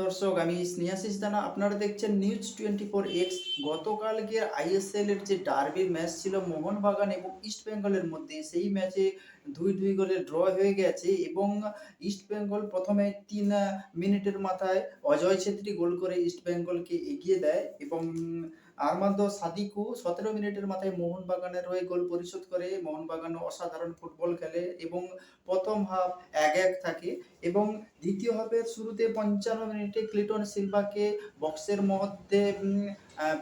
দর্শক, আমি স্নেহাশিস জানা, আপনারা দেখছেন নিউজ 24X। গতকালকে আইএসএল এর যে ডার্বি ম্যাচ ছিল মোহনবাগান এবং ইস্ট বেঙ্গলের মধ্যে, সেই ম্যাচে 2-2 গোলে ড্র হয়ে গেছে এবং ইস্ট বেঙ্গল প্রথমে 3 মিনিটের মাথায় অজয় ছেত্রী গোল করে ইস্ট বেঙ্গলকে এগিয়ে দেয় এবং আরমান্দো সাদিকু 17 মিনিটের মাথায় মোহনবাগানের হয়ে গোল পরিশোধ করে। মোহনবাগান অসাধারণ ফুটবল খেলে এবং প্রথম হাফ 1-1 থাকে এবং দ্বিতীয় হাফের শুরুতে 55 মিনিটে ক্লিটন সিলভাকে বক্সের মধ্যে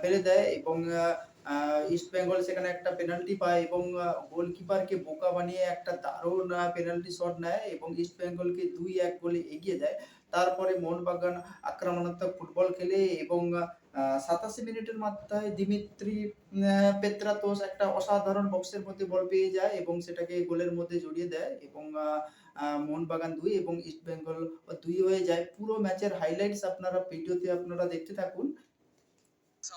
ফেলে দেয় এবং ইস্ট বেঙ্গল সেখানে একটা পেনাল্টি পায় এবং গোলকিপারকে বোকা বানিয়ে একটা দারুণ পেনাল্টি শট নেয় এবং ইস্ট বেঙ্গলকে 2-1 গোলে এগিয়ে দেয়। তারপরে মোহনবাগান আক্রমণাত্মক ফুটবল খেলে এবং 87 মিনিটের মাথায় দিমিত্রি পেত্রাতোস একটা অসাধারণ বক্সের মধ্যে বল পেয়ে যায় এবং সেটাকে গোলের মধ্যে জড়িয়ে দেয় এবং মোহনবাগান 2 এবং ইস্ট বেঙ্গল 2 হয়ে যায়। পুরো ম্যাচের হাইলাইটস আপনারা ভিডিওতে দেখতে থাকুন।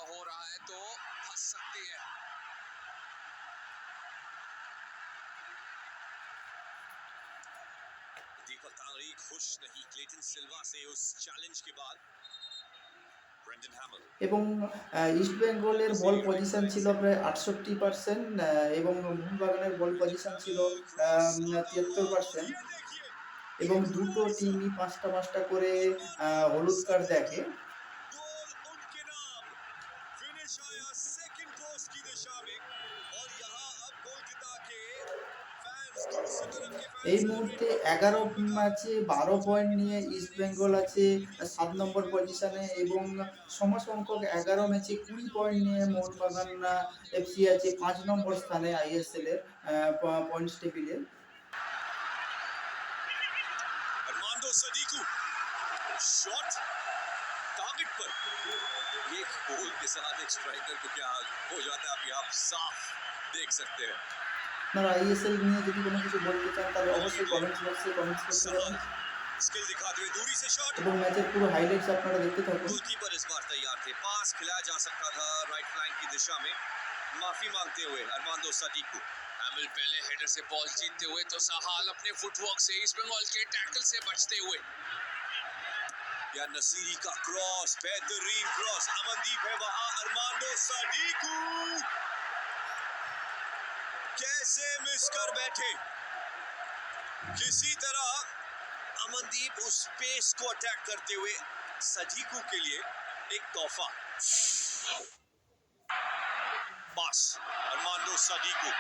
हो रहा है तो फंस सकती है। दीपक तांगरी खुश नहीं क्लेटन सिल्वा से उस चैलेंज के बाद। ब्रेंडन हैमल এবং ইস্ট বেঙ্গলের বল পজিশন ছিল প্রায় 68% এবং মোহনবাগানের বল পজিশন ছিল 73% এবং দুটো টিমই 5টা করে হলুদ কার্ড দেখে। गोल उनके नाम फिनिश आया सेकंड पोस्ट की दिशा में और यहाँ अब कोलकाता के फैंस दूसरी तरफ के এই फैंस মুহূর্তে 11 ম্যাচে 12 পয়েন্ট নিয়ে ইস্ট বেঙ্গল আছে 7 নম্বর পজিশনে এবং সমসংখ্যক 11 ম্যাচে 20 পয়েন্ট নিয়ে মোহনবাগান এফসি আছে 5 নম্বর স্থানে আইএসএল এর পয়েন্টস টেবিলে। अरमांडो सदीकू शॉट टारगेट पर एक गोल के साथ एक स्ट्राइकर को क्या हो जाता है अभी आप साफ देख सकते हैं। আপনারা আইএসএল নিয়ে যদি কোনো কিছু বলতে চান তাহলে অবশ্যই কমেন্টস বক্সে কমেন্টস করতে পারেন स्किल दिखाते हुए दूरी से शॉट। এবং ম্যাচের পুরো হাইলাইটস আপনারা দেখতে থাকুন। गोलकीपर इस बार तैयार थे, पास खिलाया जा सकता था राइट फ्लैंक की दिशा में। माफी मांगते हुए अरमांडो सदीकू। हैमिल पहले हेडर से बॉल जीतते हुए तो साहाल अपने फुटवर्क से ईस्ट बंगाल के टैकल से बचते हुए। या नसीरी का क्रॉस, बेहतरीन क्रॉस, अमनदीप है वहां, अरमांडो सदीकू कैसे मिस कर बैठे। किसी तरह अमनदीप उस स्पेस को अटैक करते हुए सदीकू के लिए एक तोहफा। पास अरमांडो सदीकू,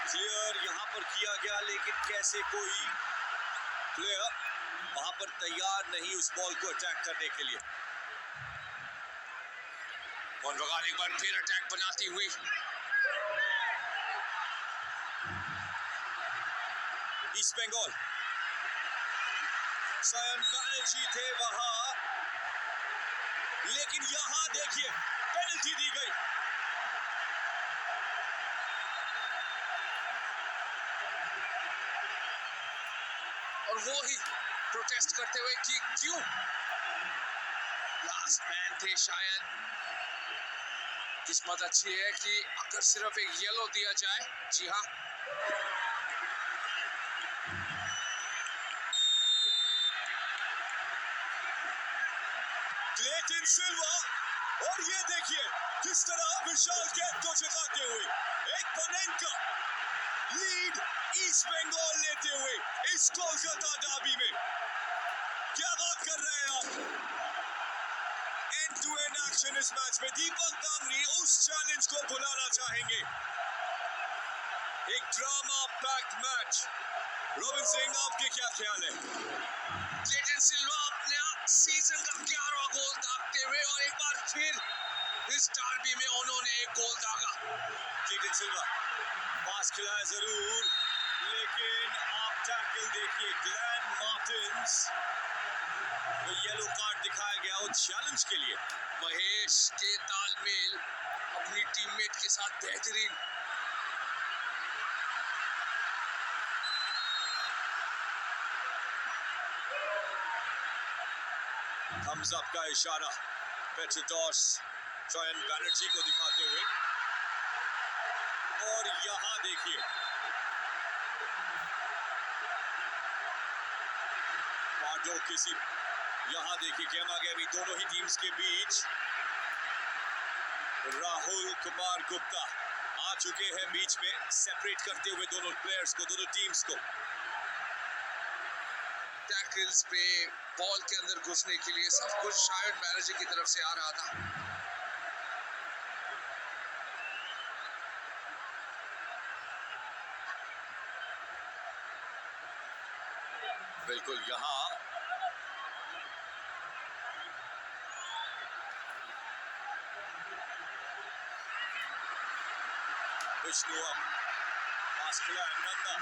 क्लियर यहां पर किया गया लेकिन कैसे कोई प्लेयर वहां पर तैयार नहीं उस बॉल को अटैक करने के लिए। मोहनबागान एक बार फिर अटैक बनाती हुई। ईस्ट बंगाल सायन बैनर्जी थे वहां लेकिन यहां देखिए पेनल्टी दी गई। और वो ही प्रोटेस्ट करते हुए कि क्यों लास्ट मैन थे शायद। किस्मत अच्छी है कि अगर सिर्फ एक येलो दिया जाए। जी हाँ, क्लेटन सिल्वा और ये देखिए किस तरह विशाल कैद को जगाते हुए एक पनेंका लीड ईस्ट बंगाल लेते हुए इस कोलकाता डर्बी में। क्या बात कर रहे हैं आप। एंड टू एंड एक्शन इस मैच में। दीपक तांगरी उस चैलेंज को बुलाना चाहेंगे। एक drama packed match. Robin Singh, आपके क्या ख्याल है। क्लेटन सिल्वा अपने सीजन का 11वां गोल दागते हुए और एक बार फिर इस डर्बी में उन्होंने एक गोल दागा। क्लेटन सिल्वा पास खिलाया जरूर लेकिन आप टैकल देखिए ग्लैन मार्टिन्स को येलो कार्ड दिखाया गया उस चैलेंज के लिए। महेश के तालमेल अपनी टीममेट के साथ बेहतरीन। थम्स अप का इशारा पेट्रोटॉस चयन बैनर्जी को दिखाते हुए और यहाँ देखिए दो किसी यहाँ देखिए गेमा गेमी दोनों ही टीम्स के बीच। राहुल कुमार गुप्ता आ चुके हैं बीच में, सेपरेट करते हुए दोनों प्लेयर्स को, दोनों टीम्स को। टैकल्स पे बॉल के अंदर घुसने के लिए सब कुछ शायद मैनेजर की तरफ से आ रहा था। बिल्कुल यहाँ Vishnu Pascal Nanda,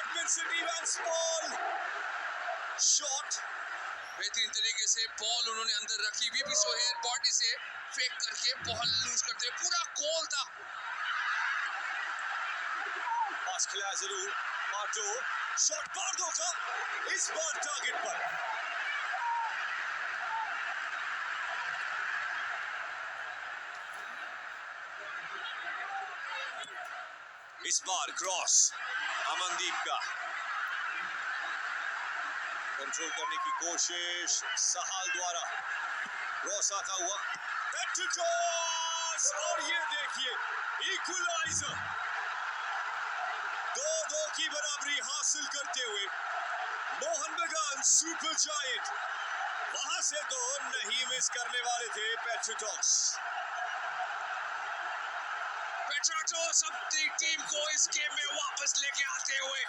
Edmondson Evans ball shot। बेहतरीन तरीके से बॉल उन्होंने अंदर रखी, वीपी सोहेल बॉडी से फेंक करके बॉल लूज करते हुए, पूरा गोल था। Pascal जरूर, पार्डो शॉट पार्डो का इस बार टारगेट पर। इस बार क्रॉस अमनदीप का, कंट्रोल करने की कोशिश सहाल द्वारा, क्रॉस आता हुआ पेट्रोटॉस, और ये देखिए इक्वलाइजर, 2-2 की बराबरी हासिल करते हुए मोहन बगान सुपर जायंट वहां से तो नहीं मिस करने वाले थे पेट्रोटॉस। पेट्रोटॉस अपनी टीम को इस गेम में वापस लेके आते हुए,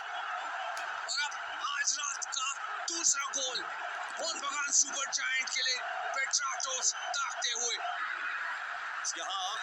और अब आज रात का दूसरा गोल मोहन बगान सुपर जायंट के लिए पेट्रोटॉस ताकते हुए। यहाँ